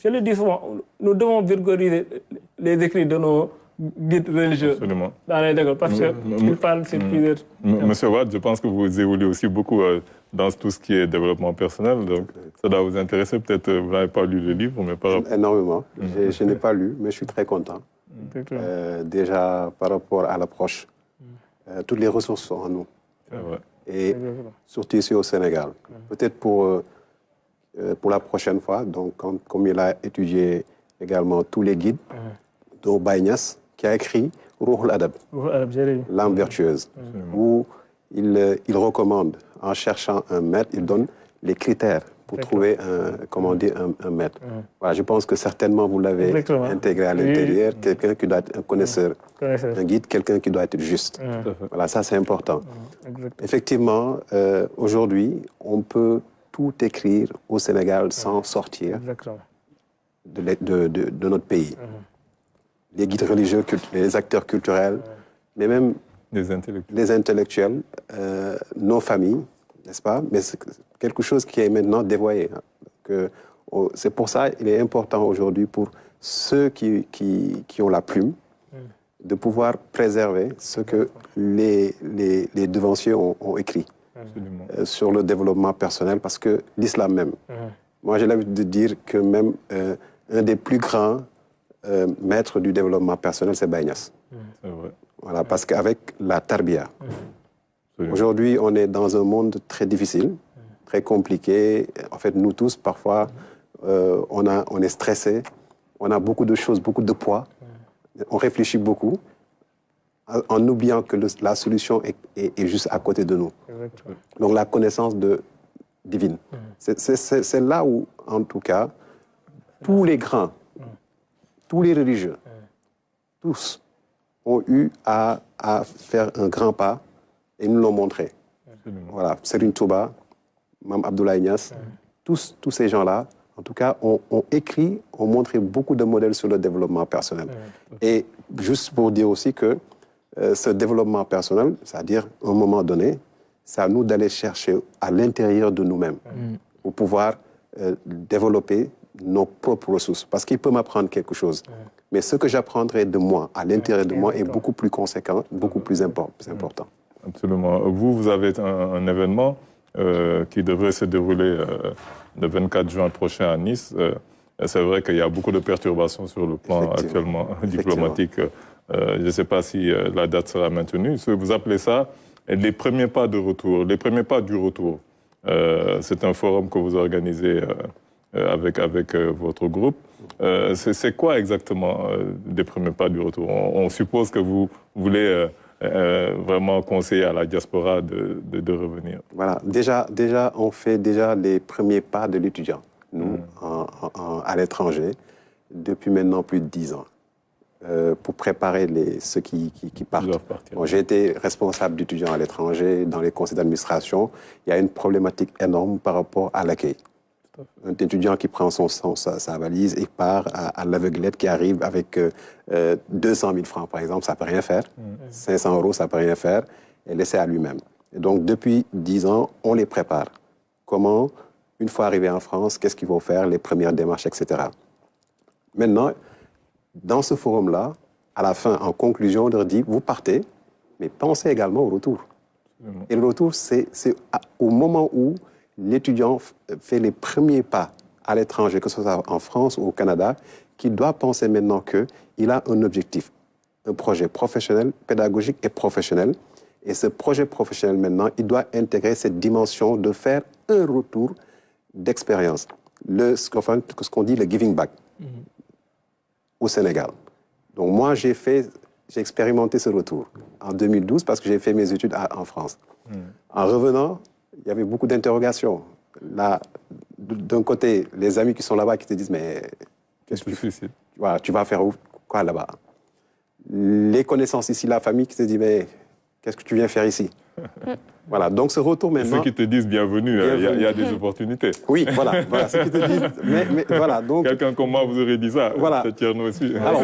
je le dis souvent, nous devons vulgariser les écrits de nos guides religieux. Absolument. Dans les écoles, parce qu'ils parlent sur plusieurs... Monsieur Wade, je pense que vous évoluez aussi beaucoup dans tout ce qui est développement personnel, donc ça doit vous intéresser. Peut-être vous n'avez pas lu le livre, mais par rapport... Énormément. Je n'ai pas lu, mais je suis très content. Déjà, par rapport à l'approche, toutes les ressources sont en nous. Et surtout ici au Sénégal. Peut-être pour la prochaine fois, donc, comme il a étudié également tous les guides, dont Baye Niass, qui a écrit Ruhul Adab, l'âme vertueuse, où il recommande, en cherchant un maître, il donne les critères pour trouver un maître. Voilà, je pense que certainement vous l'avez intégré à l'intérieur, quelqu'un qui doit être un connaisseur, un guide, quelqu'un qui doit être juste. Voilà, ça c'est important. Effectivement, aujourd'hui, on peut tout écrire au Sénégal sans sortir de notre pays. Les guides religieux, les acteurs culturels, mais même les intellectuels, nos familles, n'est-ce pas? Mais c'est quelque chose qui est maintenant dévoyé. C'est pour ça qu'il est important aujourd'hui pour ceux qui ont la plume de pouvoir préserver ce que les devanciers ont écrit sur le développement personnel, parce que l'islam même, moi j'ai l'habitude de dire que même un des plus grands maîtres du développement personnel, c'est Baye Niass. Voilà, parce qu'avec la tarbiya, aujourd'hui on est dans un monde très difficile, très compliqué. En fait, nous tous, parfois, on est stressé, on a beaucoup de choses, beaucoup de poids, on réfléchit beaucoup, en oubliant que la solution est juste à côté de nous. Donc la connaissance divine. C'est là où, en tout cas, tous les grands, tous les religieux, tous ont eu à faire un grand pas et nous l'ont montré. Voilà, Serigne Touba, Mame Abdoulaye Niass, tous ces gens-là, en tout cas, ont écrit, ont montré beaucoup de modèles sur le développement personnel. Et juste pour dire aussi que ce développement personnel, c'est-à-dire, à un moment donné, c'est à nous d'aller chercher à l'intérieur de nous-mêmes pour pouvoir développer nos propres ressources. Parce qu'il peut m'apprendre quelque chose. Mais ce que j'apprendrai de moi, à l'intérieur de moi, est beaucoup plus conséquent, beaucoup plus important. Absolument. Vous avez un événement qui devrait se dérouler le 24 juin prochain à Nice. C'est vrai qu'il y a beaucoup de perturbations sur le plan actuellement diplomatique. Je ne sais pas si la date sera maintenue. Vous appelez ça les premiers pas de retour, les premiers pas du retour. C'est un forum que vous organisez avec votre groupe. C'est quoi exactement les premiers pas du retour? On suppose que vous voulez vraiment conseiller à la diaspora de revenir. Voilà, déjà, on fait déjà les premiers pas de l'étudiant, nous, à l'étranger, depuis maintenant plus de 10 ans. Pour préparer ceux qui partent. Bon, j'ai été responsable d'étudiants à l'étranger, dans les conseils d'administration. Il y a une problématique énorme par rapport à l'accueil. Un étudiant qui prend sa valise et part à l'aveuglette, qui arrive avec 200 000 francs, par exemple, ça ne peut rien faire. 500 euros, ça ne peut rien faire, et laisser à lui-même. Et donc, depuis 10 ans, on les prépare. Comment, une fois arrivés en France, qu'est-ce qu'ils vont faire, les premières démarches, etc. Maintenant, dans ce forum-là, à la fin, en conclusion, on leur dit, vous partez, mais pensez également au retour. Et le retour, c'est au moment où l'étudiant fait les premiers pas à l'étranger, que ce soit en France ou au Canada, qu'il doit penser maintenant qu'il a un objectif, un projet professionnel, pédagogique et professionnel. Et ce projet professionnel, maintenant, il doit intégrer cette dimension de faire un retour d'expérience. Ce qu'on dit le giving back au Sénégal. Donc moi, j'ai expérimenté ce retour en 2012 parce que j'ai fait mes études en France. En revenant, il y avait beaucoup d'interrogations. Là, d'un côté, les amis qui sont là-bas qui te disent, mais qu'est-ce que tu fais? Voilà, tu vas faire quoi là-bas? Les connaissances ici, la famille qui te dit, mais qu'est-ce que tu viens faire ici? Voilà, donc ce retour maintenant... Ceux qui te disent bienvenue, il y a des opportunités. Oui, voilà, ceux qui te disent... Mais voilà, donc... Quelqu'un comme moi vous aurait dit ça, voilà. c'est Thierno aussi. Alors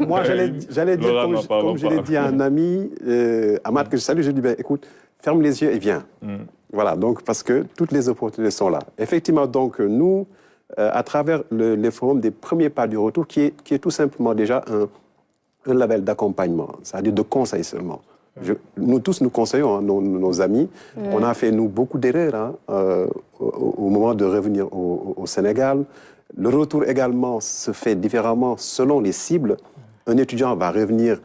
moi j'allais dire, comme je l'ai dit à un ami, Ahmad, que je salue, je lui dis, ben, écoute, ferme les yeux et viens. Voilà, donc parce que toutes les opportunités sont là. Effectivement, donc nous, à travers les forums des premiers pas du retour, qui est tout simplement déjà un label d'accompagnement, c'est-à-dire de conseil seulement. Nous tous, nous conseillons, hein, nos amis. On a fait, nous, beaucoup d'erreurs hein, au moment de revenir au Sénégal. Le retour également se fait différemment selon les cibles. Un étudiant va revenir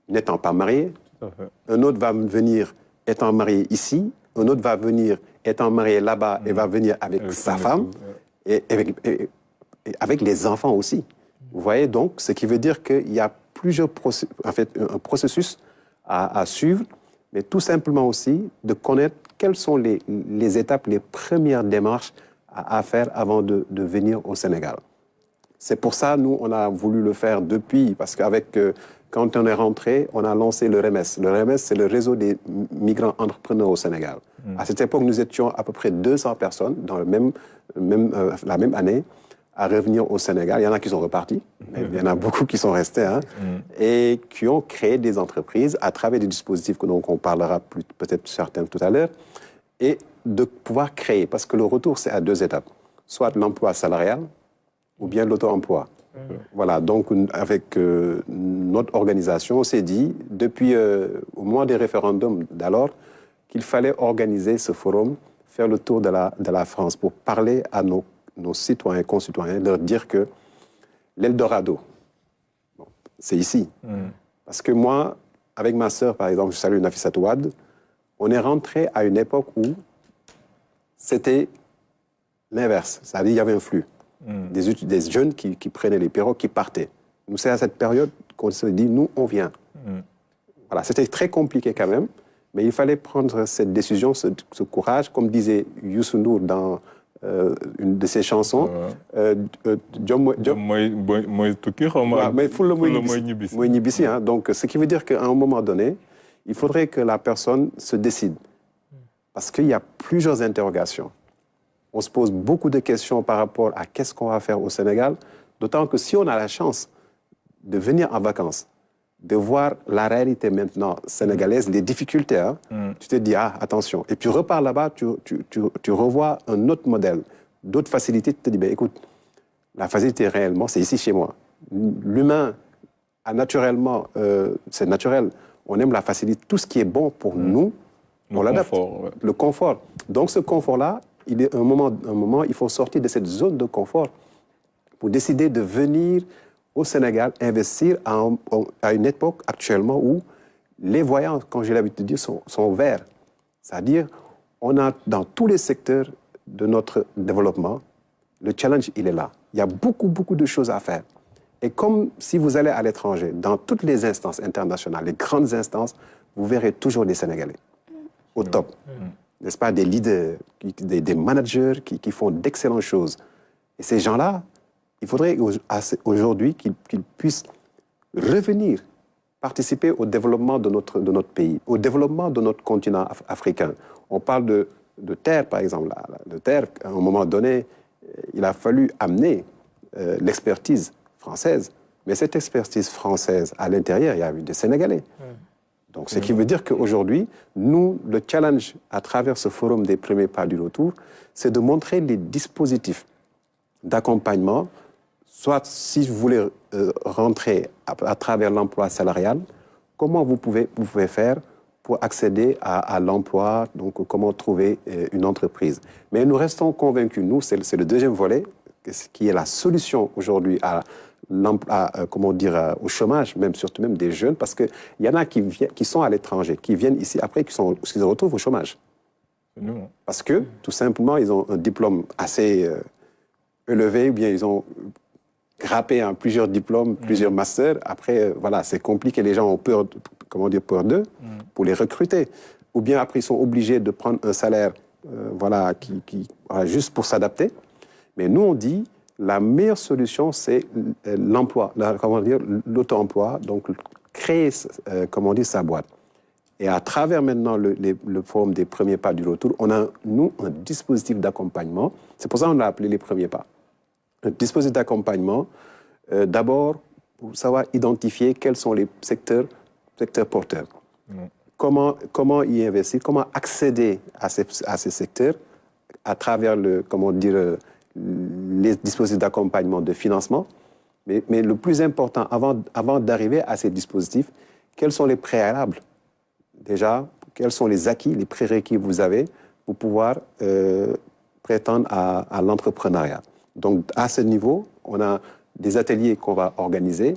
n'étant pas marié. Un autre va venir étant marié ici. Un autre va venir étant marié là-bas et va venir avec sa femme et avec les enfants aussi. Vous voyez donc, ce qui veut dire qu'il y a un processus à suivre, mais tout simplement aussi de connaître quelles sont les étapes, les premières démarches à faire avant de venir au Sénégal. C'est pour ça, nous, on a voulu le faire depuis, parce qu'avec, quand on est rentré, on a lancé le REMES. Le REMES, c'est le réseau des migrants entrepreneurs au Sénégal. À cette époque, nous étions à peu près 200 personnes dans la même année à revenir au Sénégal. Il y en a qui sont repartis, mais il y en a beaucoup qui sont restés, hein, et qui ont créé des entreprises à travers des dispositifs dont on parlera peut-être certains tout à l'heure, et de pouvoir créer, parce que le retour, c'est à 2 étapes, soit l'emploi salarial ou bien l'auto-emploi. Voilà, donc avec notre organisation, on s'est dit, depuis au moment des référendums d'alors, qu'il fallait organiser ce forum, faire le tour de la France pour parler à nos citoyens et concitoyens, leur dire que l'Eldorado, c'est ici. Parce que moi, avec ma sœur, par exemple, je salue Nafissa Ouad, on est rentré à une époque où c'était l'inverse. C'est-à-dire qu'il y avait un flux. Des jeunes qui prenaient les pirogues, qui partaient. Nous, c'est à cette période qu'on se dit, nous, on vient. Voilà, c'était très compliqué quand même, mais il fallait prendre cette décision, ce courage, comme disait Youssou N'Dour dans une de ses chansons. Donc, ce qui veut dire qu'à un moment donné, il faudrait que la personne se décide. Parce qu'il y a plusieurs interrogations. On se pose beaucoup de questions par rapport à qu'est-ce qu'on va faire au Sénégal, d'autant que si on a la chance de venir en vacances, de voir la réalité maintenant sénégalaise, les difficultés, hein, tu te dis, ah, attention. Et tu repars là-bas, tu revois un autre modèle, d'autres facilités, tu te dis, ben, écoute, la facilité réellement, c'est ici chez moi. L'humain a naturellement, c'est naturel, on aime la facilité, tout ce qui est bon pour nous, on l'adapte. Le confort. Donc ce confort-là, il est un moment, il faut sortir de cette zone de confort pour décider de venir au Sénégal investir à une époque actuellement où les voyants, comme j'ai l'habitude de dire, sont verts. C'est-à-dire, on a dans tous les secteurs de notre développement, le challenge, il est là. Il y a beaucoup, beaucoup de choses à faire. Et comme si vous allez à l'étranger, dans toutes les instances internationales, les grandes instances, vous verrez toujours des Sénégalais au top. N'est-ce pas, des leaders, des managers qui font d'excellentes choses. Et ces gens-là, il faudrait aujourd'hui qu'ils puissent revenir, participer au développement de notre pays, au développement de notre continent africain. On parle de terre, par exemple. De terre, à un moment donné, il a fallu amener l'expertise française. Mais cette expertise française, à l'intérieur, il y a eu des Sénégalais. Donc, ce qui veut dire qu'aujourd'hui, nous, le challenge à travers ce forum des premiers pas du retour, c'est de montrer les dispositifs d'accompagnement, soit si vous voulez rentrer à travers l'emploi salarial, comment vous pouvez faire pour accéder à l'emploi, donc comment trouver une entreprise. Mais nous restons convaincus, nous, c'est le deuxième volet, qui est la solution aujourd'hui au chômage, surtout même des jeunes, parce qu'il y en a qui sont à l'étranger, qui viennent ici après, qui se retrouvent au chômage. Parce que, tout simplement, ils ont un diplôme assez élevé, ou bien ils ont grappé plusieurs diplômes, plusieurs masters. Après, voilà, c'est compliqué, les gens ont peur, peur d'eux, pour les recruter. Ou bien après, ils sont obligés de prendre un salaire, juste pour s'adapter. Mais nous, on dit, la meilleure solution, c'est l'emploi, l'auto-emploi, donc créer, sa boîte. Et à travers maintenant le forum des premiers pas du retour, on a, nous, un dispositif d'accompagnement. C'est pour ça qu'on l'a appelé les premiers pas. Un dispositif d'accompagnement, d'abord, pour savoir identifier quels sont les secteurs porteurs. Comment y investir, comment accéder à ces secteurs à travers les dispositifs d'accompagnement, de financement. Mais le plus important, avant d'arriver à ces dispositifs, quels sont les préalables? Déjà, quels sont les acquis, les prérequis que vous avez pour pouvoir prétendre à l'entrepreneuriat? Donc, à ce niveau, on a des ateliers qu'on va organiser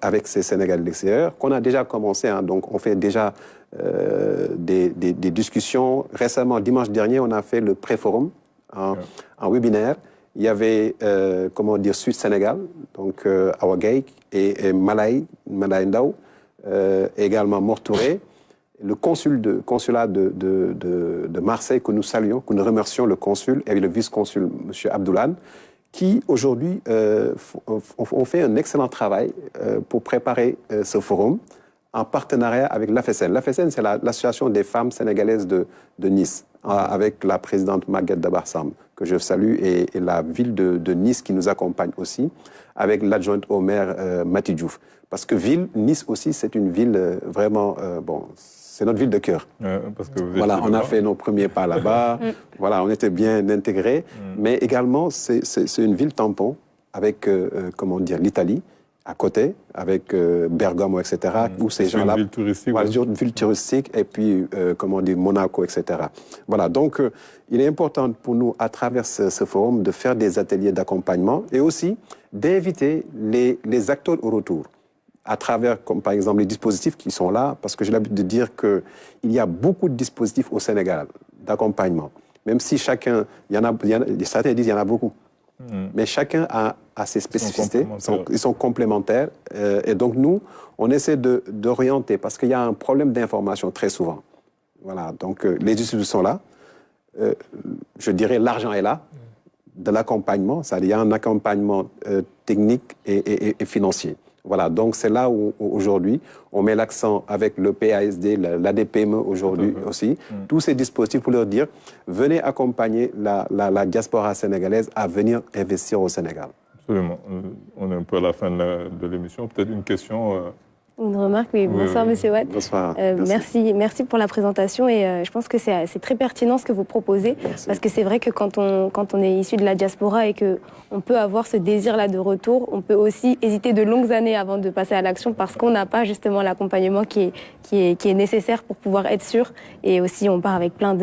avec ces Sénégalais de l'extérieur, qu'on a déjà commencé. Hein, donc, on fait déjà des discussions. Récemment, dimanche dernier, on a fait le pré-forum en webinaire. Il y avait, comment dire, Sud-Sénégal, donc Awa Gaye et Malaye Ndao, également Mor Touré, le consulat de Marseille que nous saluons, que nous remercions, le consul et le vice-consul, M. Abdoulane, qui aujourd'hui ont fait un excellent travail pour préparer ce forum en partenariat avec l'AFSN. L'AFSN, c'est l'association des femmes sénégalaises de Nice, avec la présidente Maguette Dabarsam, que je salue, et la ville de Nice qui nous accompagne aussi, avec l'adjointe au maire Mati Diouf. Parce que Nice aussi, c'est une ville vraiment... c'est notre ville de cœur. Parce que voilà, on a fait nos premiers pas là-bas. Voilà, on était bien intégrés. Mais également, c'est une ville tampon avec, comment dire, l'Italie à côté, avec Bergamo, etc. Où ces gens-là... C'est une ville touristique. Voilà, une ville touristique, et puis, comment dire, Monaco, etc. Voilà, donc, il est important pour nous, à travers ce forum, de faire des ateliers d'accompagnement et aussi d'inviter les acteurs au retour, à travers, comme par exemple, les dispositifs qui sont là, parce que j'ai l'habitude de dire qu'il y a beaucoup de dispositifs au Sénégal d'accompagnement. Même si chacun, certains disent qu'il y en a beaucoup, mais chacun a ses spécificités, ils sont complémentaires. Et donc nous, on essaie d'orienter, parce qu'il y a un problème d'information très souvent. Voilà, donc les dispositifs sont là. Je dirais l'argent est là, de l'accompagnement, c'est-à-dire il y a un accompagnement technique et financier. Voilà, donc c'est là où aujourd'hui on met l'accent avec le PASD, l'ADPME aujourd'hui aussi, tous ces dispositifs pour leur dire venez accompagner la diaspora sénégalaise à venir investir au Sénégal. Absolument. On est un peu à la fin de l'émission. Peut-être une question. Une remarque, oui. Bonsoir, Monsieur Watt. Bonsoir. Merci pour la présentation, et je pense que c'est très pertinent ce que vous proposez, parce que c'est vrai que quand on est issu de la diaspora et qu'on peut avoir ce désir-là de retour, on peut aussi hésiter de longues années avant de passer à l'action, parce qu'on n'a pas justement l'accompagnement qui est nécessaire pour pouvoir être sûr, et aussi on part avec plein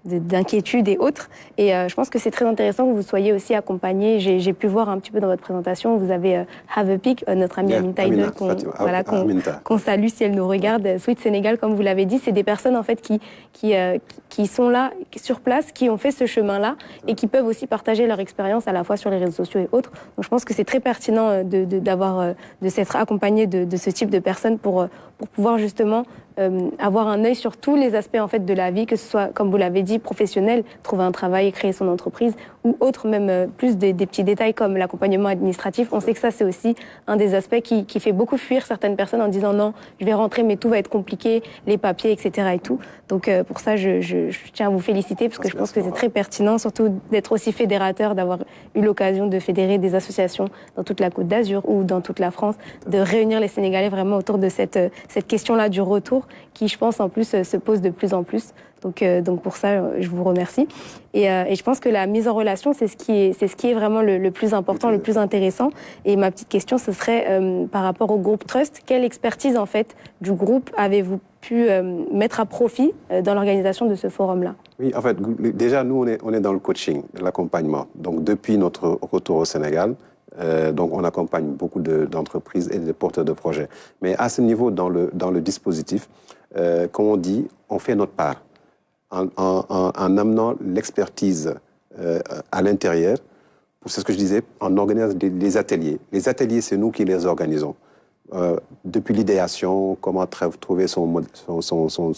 d'inquiétudes et autres. Et je pense que c'est très intéressant que vous soyez aussi accompagné. J'ai pu voir un petit peu dans votre présentation, vous avez Have a Peak, notre amie Aminta Idol, qu'on salue si elle nous regarde. Sweet Sénégal, comme vous l'avez dit, c'est des personnes en fait qui sont là sur place, qui ont fait ce chemin-là et qui peuvent aussi partager leur expérience à la fois sur les réseaux sociaux et autres. Donc je pense que c'est très pertinent de s'être accompagné de ce type de personnes pour pouvoir justement avoir un œil sur tous les aspects en fait de la vie, que ce soit, comme vous l'avez dit, professionnel, trouver un travail, créer son entreprise, ou autre, même plus des petits détails comme l'accompagnement administratif. On sait que ça, c'est aussi un des aspects qui fait beaucoup fuir certaines personnes en disant non, je vais rentrer, mais tout va être compliqué, les papiers, etc. et tout. Donc pour ça, je tiens à vous féliciter, parce que je pense que c'est très pertinent, surtout d'être aussi fédérateur, d'avoir eu l'occasion de fédérer des associations dans toute la Côte d'Azur ou dans toute la France, de réunir les Sénégalais vraiment autour de cette question-là du retour, qui, je pense, en plus, se pose de plus en plus. Donc pour ça, je vous remercie. Et je pense que la mise en relation, c'est ce qui est vraiment le plus important, le plus intéressant. Et ma petite question, ce serait par rapport au groupe Trust, quelle expertise, en fait, du groupe avez-vous pu mettre à profit dans l'organisation de ce forum-là? Oui, en fait, déjà, nous, on est dans le coaching, l'accompagnement. Donc, depuis notre retour au Sénégal, donc on accompagne beaucoup d'entreprises et de porteurs de projets. Mais à ce niveau, dans le dispositif, comme on dit, on fait notre part en amenant l'expertise à l'intérieur. C'est ce que je disais, en organisant des ateliers. Les ateliers, c'est nous qui les organisons. Depuis l'idéation, comment trouver son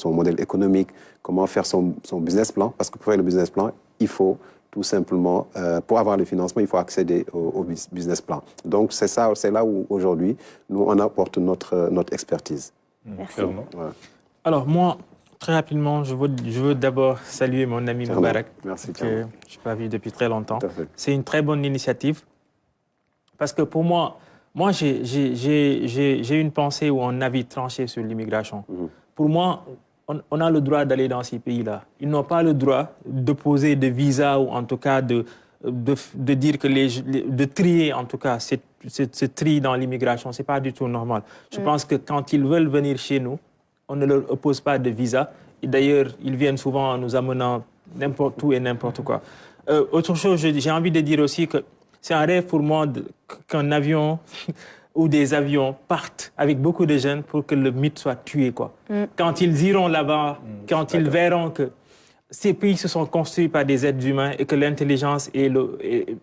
modèle économique, comment faire son business plan. Parce que pour faire le business plan, il faut tout simplement, pour avoir le financement, il faut accéder au business plan. Donc c'est là où aujourd'hui, nous, on apporte notre expertise. Merci. Voilà. Alors moi, très rapidement, je veux d'abord saluer mon ami Moubarak, Merci, que je n'ai pas vu depuis très longtemps. C'est une très bonne initiative, parce que pour moi j'ai une pensée ou un avis tranché sur l'immigration. Pour moi, on a le droit d'aller dans ces pays-là. Ils n'ont pas le droit de poser de visa ou en tout cas de dire que de trier, en tout cas, ce tri dans l'immigration, ce n'est pas du tout normal. Je pense que quand ils veulent venir chez nous, on ne leur oppose pas de visa. Et d'ailleurs, ils viennent souvent en nous amenant n'importe où et n'importe quoi. Autre chose, j'ai envie de dire aussi que c'est un rêve pour moi qu'un avion ou des avions partent avec beaucoup de jeunes pour que le mythe soit tué, quoi. Quand ils iront là-bas, quand ils verront que ces pays se sont construits par des êtres humains et que l'intelligence est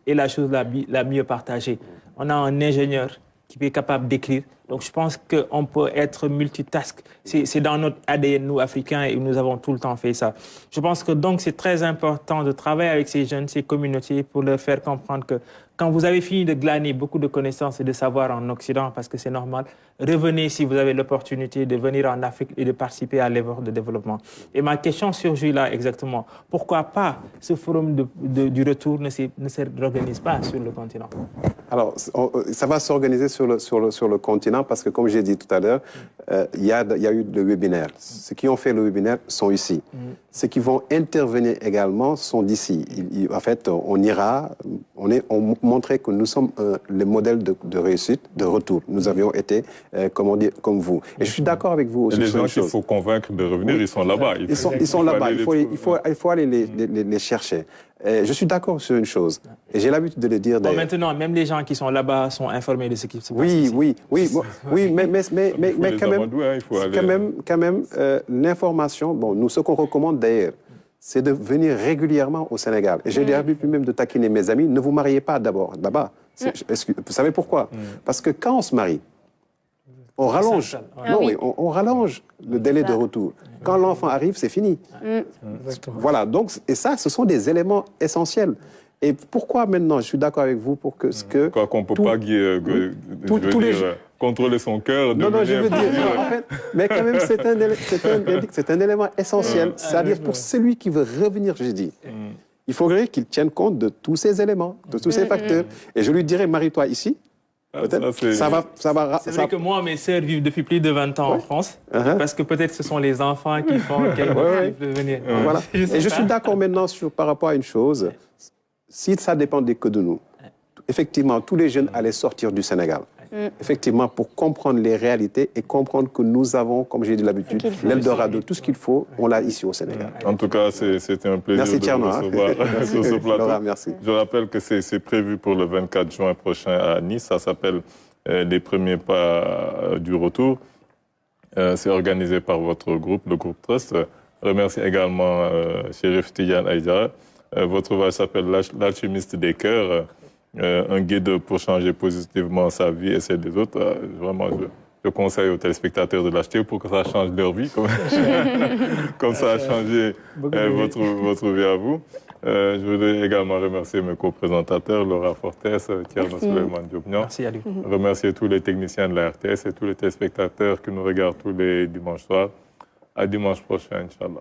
la chose la mieux partagée. On a un ingénieur qui est capable d'écrire. Donc, je pense qu'on peut être multitask. C'est dans notre ADN, nous, Africains, et nous avons tout le temps fait ça. Je pense que donc, c'est très important de travailler avec ces jeunes, ces communautés, pour leur faire comprendre que quand vous avez fini de glaner beaucoup de connaissances et de savoir en Occident, parce que c'est normal, revenez si vous avez l'opportunité de venir en Afrique et de participer à l'effort de développement. Et ma question surgit là exactement. Pourquoi pas ce forum du retour ne s'organise pas sur le continent? Alors, ça va s'organiser sur le continent parce que, comme j'ai dit tout à l'heure, il y a eu le webinaire. Ceux qui ont fait le webinaire sont ici. Ceux qui vont intervenir également sont d'ici. En fait, on ira, on montrait que nous sommes le modèle de réussite, de retour. Nous avions été, comme vous. Et je suis d'accord avec vous aussi. Et les gens qu'il faut convaincre de revenir, ils sont là-bas. Ils sont là-bas. Il faut aller les chercher. Je suis d'accord sur une chose, et j'ai l'habitude de le dire d'ailleurs. Maintenant, même les gens qui sont là-bas sont informés de ce qui se passe. Oui, mais quand même, l'information, nous, ce qu'on recommande d'ailleurs, c'est de venir régulièrement au Sénégal. Et j'ai l'habitude même de taquiner mes amis, ne vous mariez pas d'abord là-bas. Vous savez pourquoi? Parce que quand on se marie, on rallonge. On rallonge le délai de retour. Quand l'enfant arrive, c'est fini. Voilà, donc, et ça, ce sont des éléments essentiels. Et pourquoi maintenant, je suis d'accord avec vous pour que... Quoi qu'on ne peut pas contrôler son cœur. Non, je veux dire, en fait, mais quand même, c'est un élément essentiel. C'est-à-dire pour celui qui veut revenir, je dis, il faudrait qu'il tienne compte de tous ces éléments, de tous ces facteurs. Et je lui dirais, marie-toi ici. Peut-être ça va. C'est vrai que moi, mes sœurs vivent depuis plus de 20 ans en France, parce que peut-être ce sont les enfants qui font qu'elles peuvent venir. Voilà. Et je suis d'accord maintenant par rapport à une chose. Si ça dépendait que de nous, effectivement, tous les jeunes allaient sortir du Sénégal. Effectivement, pour comprendre les réalités et comprendre que nous avons, comme j'ai dit l'habitude, l'Eldorado, tout ce qu'il faut, on l'a ici au Sénégal. En tout cas, c'était un plaisir de vous recevoir sur ce plateau. Laura, merci. Je rappelle que c'est prévu pour le 24 juin prochain à Nice. Ça s'appelle Les premiers pas du retour. C'est organisé par votre groupe, le groupe Trust. Je remercie également Chérif Tidiane Aïdara. Votre ouvrage s'appelle L'alchimiste des cœurs. Un guide pour changer positivement sa vie et celle des autres. Vraiment, je conseille aux téléspectateurs de l'acheter pour que ça change leur vie, comme ça a changé votre vie à vous. Je voudrais également remercier mes co-présentateurs, Laura Fortes, Thierno Souleymane Diop-Niang. Merci à lui. Remercier tous les techniciens de la RTS et tous les téléspectateurs qui nous regardent tous les dimanches soirs. À dimanche prochain, Inch'Allah.